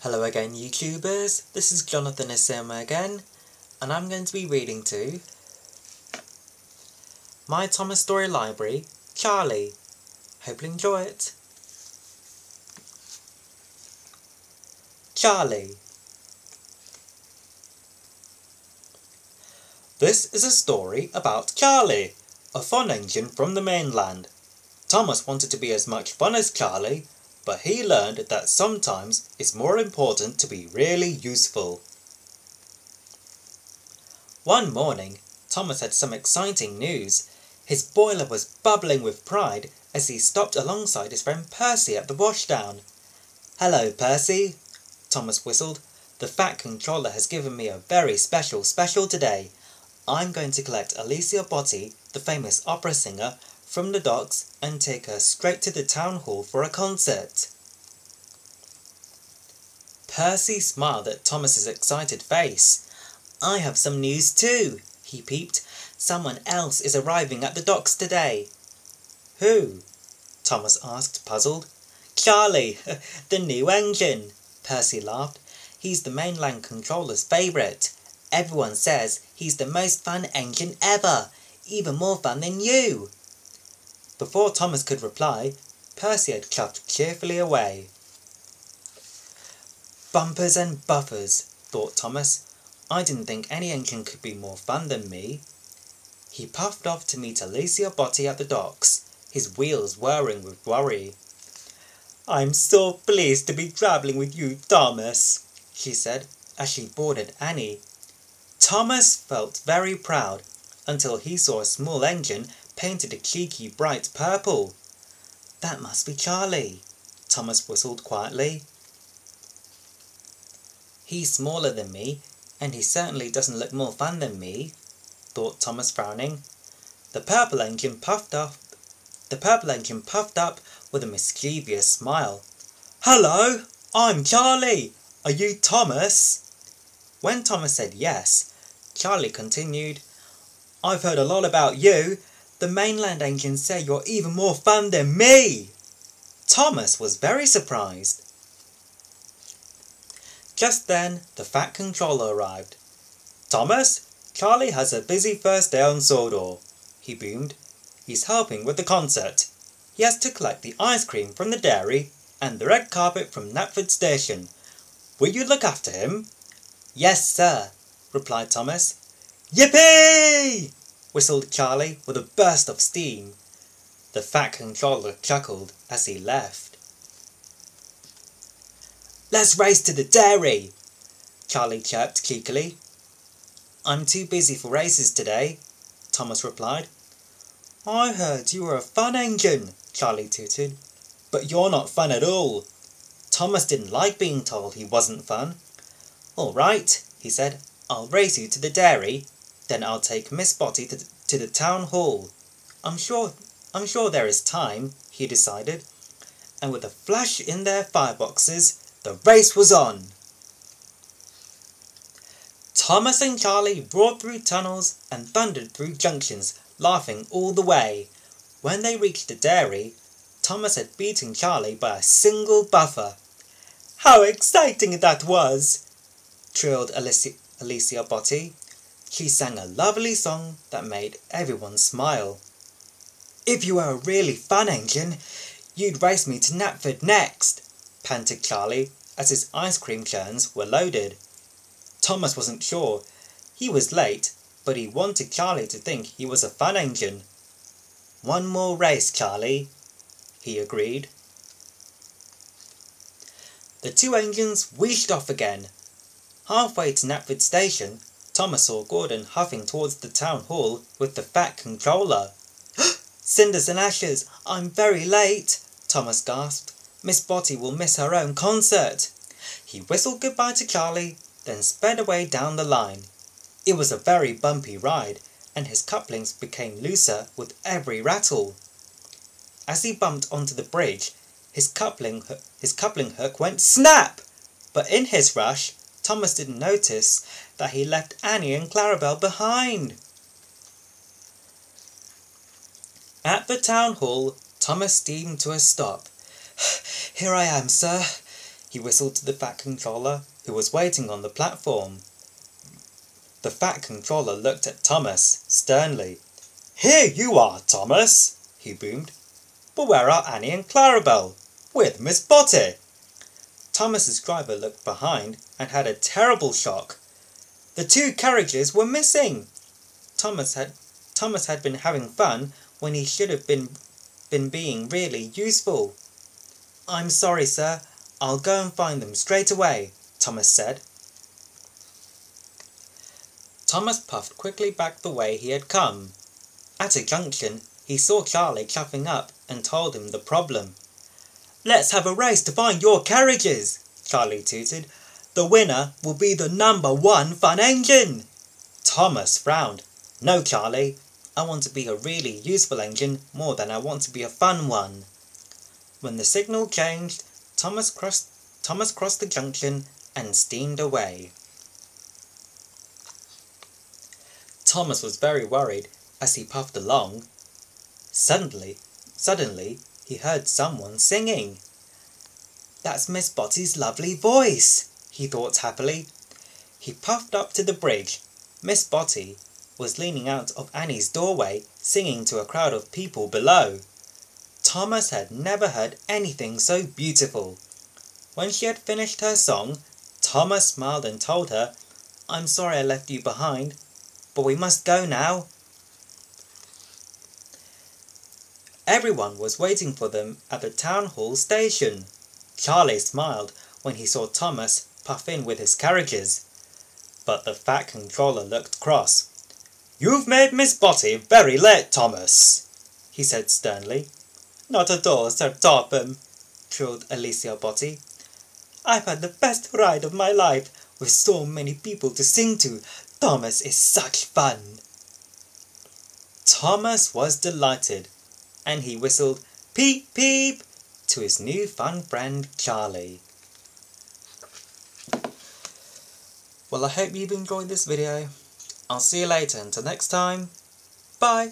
Hello again YouTubers, this is Jonathan Isema again, and I'm going to be reading to My Thomas Story Library, Charlie. Hope you'll enjoy it. Charlie. This is a story about Charlie, a fun engine from the mainland. Thomas wanted to be as much fun as Charlie, but he learned that sometimes it's more important to be really useful. One morning, Thomas had some exciting news. His boiler was bubbling with pride as he stopped alongside his friend Percy at the washdown. "Hello, Percy," Thomas whistled. "The Fat Controller has given me a very special today. I'm going to collect Alicia Botti, the famous opera singer, from the docks and take her straight to the town hall for a concert." Percy smiled at Thomas's excited face. "I have some news too," he peeped. "Someone else is arriving at the docks today." "Who?" Thomas asked, puzzled. "Charlie, the new engine," Percy laughed. "He's the mainland controller's favourite. Everyone says he's the most fun engine ever, even more fun than you." Before Thomas could reply, Percy had chuffed cheerfully away. Bumpers and buffers, thought Thomas. I didn't think any engine could be more fun than me. He puffed off to meet Alicia Botti at the docks, his wheels whirring with worry. "I'm so pleased to be travelling with you, Thomas," she said as she boarded Annie. Thomas felt very proud until he saw a small engine painted a cheeky bright purple. "That must be Charlie," Thomas whistled quietly. "He's smaller than me, and he certainly doesn't look more fun than me," thought Thomas, frowning. The purple engine puffed up with a mischievous smile. "Hello, I'm Charlie. Are you Thomas?" When Thomas said yes, Charlie continued, "I've heard a lot about you. The mainland engines say you're even more fun than me." Thomas was very surprised. Just then, the Fat Controller arrived. "Thomas, Charlie has a busy first day on Sodor," he boomed. "He's helping with the concert. He has to collect the ice cream from the dairy and the red carpet from Knapford Station. Will you look after him?" "Yes, sir," replied Thomas. "Yippee!" whistled Charlie with a burst of steam. The Fat Controller chuckled as he left. "Let's race to the dairy," Charlie chirped cheekily. "I'm too busy for races today," Thomas replied. "I heard you were a fun engine," Charlie tooted. "But you're not fun at all." Thomas didn't like being told he wasn't fun. "All right," he said. "I'll race you to the dairy. Then I'll take Miss Botti to the town hall. I'm sure there is time," he decided. And with a flash in their fireboxes, the race was on. Thomas and Charlie roared through tunnels and thundered through junctions, laughing all the way. When they reached the dairy, Thomas had beaten Charlie by a single buffer. "How exciting that was!" trilled Alicia Botti. She sang a lovely song that made everyone smile. "If you were a really fun engine, you'd race me to Knapford next," panted Charlie as his ice cream churns were loaded. Thomas wasn't sure. He was late, but he wanted Charlie to think he was a fun engine. "One more race, Charlie," he agreed. The two engines wheeled off again. Halfway to Knapford Station, Thomas saw Gordon huffing towards the town hall with the Fat Controller. "Cinders and ashes, I'm very late," Thomas gasped. "Miss Botti will miss her own concert." He whistled goodbye to Charlie, then sped away down the line. It was a very bumpy ride, and his couplings became looser with every rattle. As he bumped onto the bridge, his coupling hook went snap! But in his rush, Thomas didn't notice that he left Annie and Clarabelle behind. At the town hall, Thomas steamed to a stop. "Here I am, sir," he whistled to the Fat Controller, who was waiting on the platform. The Fat Controller looked at Thomas sternly. "Here you are, Thomas," he boomed. "But where are Annie and Clarabelle? With Miss Botty?" Thomas's driver looked behind and had a terrible shock. The 2 carriages were missing. Thomas had been having fun when he should have been being really useful. "I'm sorry, sir. I'll go and find them straight away," Thomas said. Thomas puffed quickly back the way he had come. At a junction, he saw Charlie chuffing up and told him the problem. "Let's have a race to find your carriages," Charlie tooted. "The winner will be the #1 fun engine." Thomas frowned. "No, Charlie. I want to be a really useful engine more than I want to be a fun one." When the signal changed, Thomas crossed the junction and steamed away. Thomas was very worried as he puffed along. Suddenly, he heard someone singing. "That's Miss Botty's lovely voice," he thought happily. He puffed up to the bridge. Miss Botty was leaning out of Annie's doorway, singing to a crowd of people below. Thomas had never heard anything so beautiful. When she had finished her song, Thomas smiled and told her, "I'm sorry I left you behind, but we must go now." Everyone was waiting for them at the town hall station. Charlie smiled when he saw Thomas puff in with his carriages. But the Fat Controller looked cross. "You've made Miss Botty very late, Thomas," he said sternly. "Not at all, Sir Topham," trilled Alicia Botty. "I've had the best ride of my life, with so many people to sing to. Thomas is such fun." Thomas was delighted, and he whistled "Peep, peep" to his new fun friend Charlie. Well, I hope you've enjoyed this video. I'll see you later. Until next time, bye!